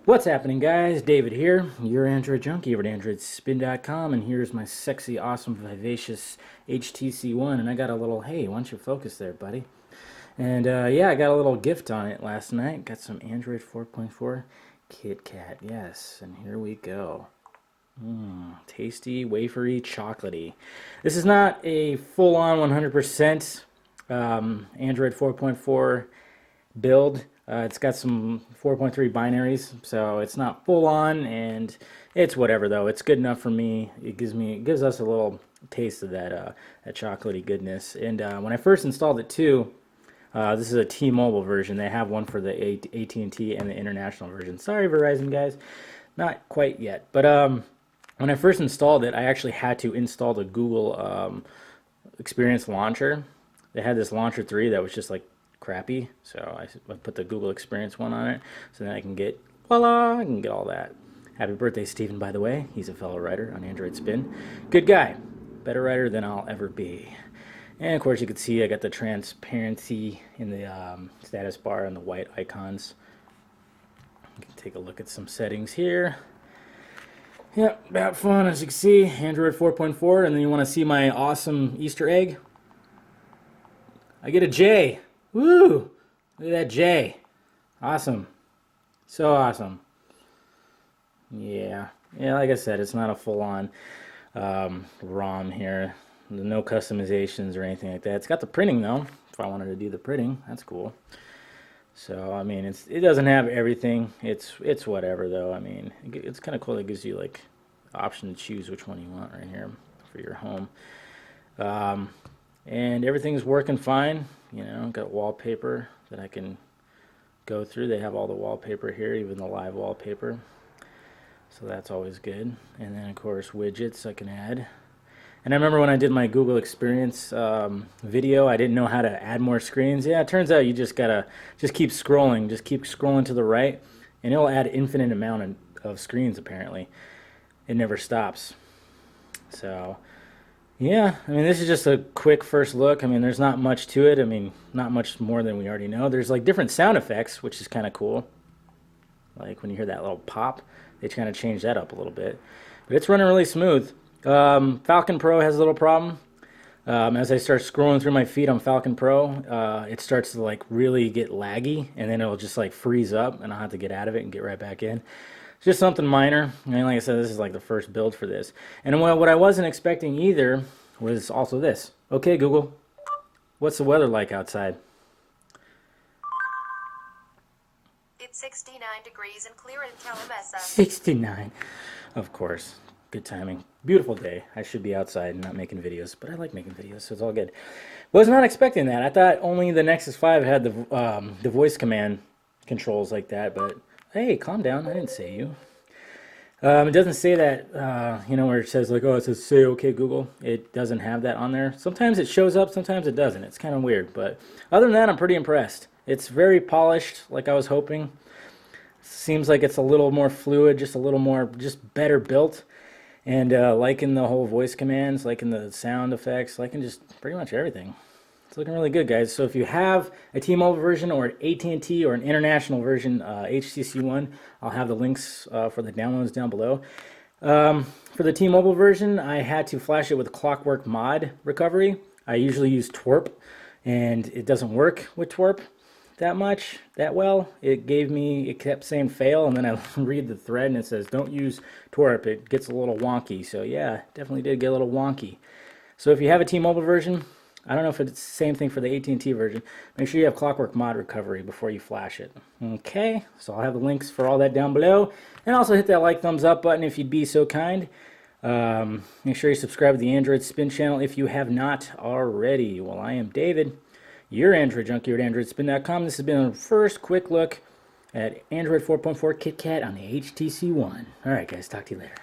What's happening, guys? David here, your Android junkie over at AndroidSPIN.com, and here's my sexy, awesome, vivacious HTC One, and I got a little, hey, why don't you focus there, buddy? And yeah, I got a little gift on it last night. Got some Android 4.4 KitKat, yes, and here we go. Tasty, wafery, chocolatey. This is not a full-on 100% Android 4.4 build. It's got some 4.3 binaries, so it's not full on, and it's whatever though. It's good enough for me. It gives us a little taste of that chocolatey goodness. And when I first installed it too, this is a T-Mobile version. They have one for the AT&T and the international version. Sorry, Verizon guys, not quite yet. But when I first installed it, I actually had to install the Google Experience launcher. They had this launcher 3 that was just like crappy, so I put the Google Experience one on it, so then I can get, voila, I can get all that. Happy birthday, Steven, by the way. He's a fellow writer on AndroidSPIN. Good guy. Better writer than I'll ever be. And of course you can see I got the transparency in the status bar and the white icons. You can take a look at some settings here. Yep, about fun, as you can see, Android 4.4, and then you want to see my awesome Easter egg? I get a J. Woo! Look at that J. Awesome. So awesome. Yeah. Yeah, like I said, it's not a full-on ROM here. No customizations or anything like that. It's got the printing, though. If I wanted to do the printing, that's cool. So, I mean, it doesn't have everything. It's whatever, though. I mean, it's kind of cool. It gives you, like, the option to choose which one you want right here for your home. And everything's working fine. You know, got wallpaper that I can go through. They have all the wallpaper here, even the live wallpaper. So that's always good. And then, of course, widgets I can add. And I remember when I did my Google Experience video, I didn't know how to add more screens. Yeah, it turns out you just gotta keep scrolling. Just keep scrolling to the right, and it'll add infinite amount of screens, apparently. It never stops. So yeah, I mean, this is just a quick first look. I mean, there's not much to it. I mean, not much more than we already know. There's like different sound effects, which is kind of cool. Like when you hear that little pop, they kind of change that up a little bit. But it's running really smooth. Falcon Pro has a little problem. As I start scrolling through my feed on Falcon Pro, it starts to like really get laggy, and then it'll just like freeze up, and I'll have to get out of it and get right back in. Just something minor. I mean, like I said, this is like the first build for this. And what I wasn't expecting either was also this. Okay, Google, what's the weather like outside? It's 69 degrees and clear in Calamessa. 69. Of course. Good timing. Beautiful day. I should be outside and not making videos, but I like making videos, so it's all good. Was not expecting that. I thought only the Nexus 5 had the voice command controls like that, but hey, calm down. I didn't say you. It doesn't say that, you know, where it says like, oh, it says say okay Google. It doesn't have that on there. Sometimes it shows up, sometimes it doesn't. It's kind of weird, but other than that, I'm pretty impressed. It's very polished, like I was hoping. Seems like it's a little more fluid, just a little more, just better built. And liking the whole voice commands, liking the sound effects, liking just pretty much everything. It's looking really good, guys. So if you have a T-Mobile version or an AT&T or an international version, HTC One, I'll have the links for the downloads down below. For the T-Mobile version, I had to flash it with Clockwork Mod recovery. I usually use twerp, and it doesn't work with twerp that well. It kept saying fail, and then I read the thread and it says don't use twerp. It gets a little wonky. So yeah, definitely did get a little wonky. So if you have a T-Mobile version, I don't know if it's the same thing for the AT&T version. Make sure you have Clockwork Mod recovery before you flash it. Okay, so I'll have the links for all that down below. And also hit that like, thumbs up button if you'd be so kind. Make sure you subscribe to the AndroidSPIN channel if you have not already. Well, I am David, your Android junkie at AndroidSPIN.com. This has been a first quick look at Android 4.4 KitKat on the HTC One. All right, guys, talk to you later.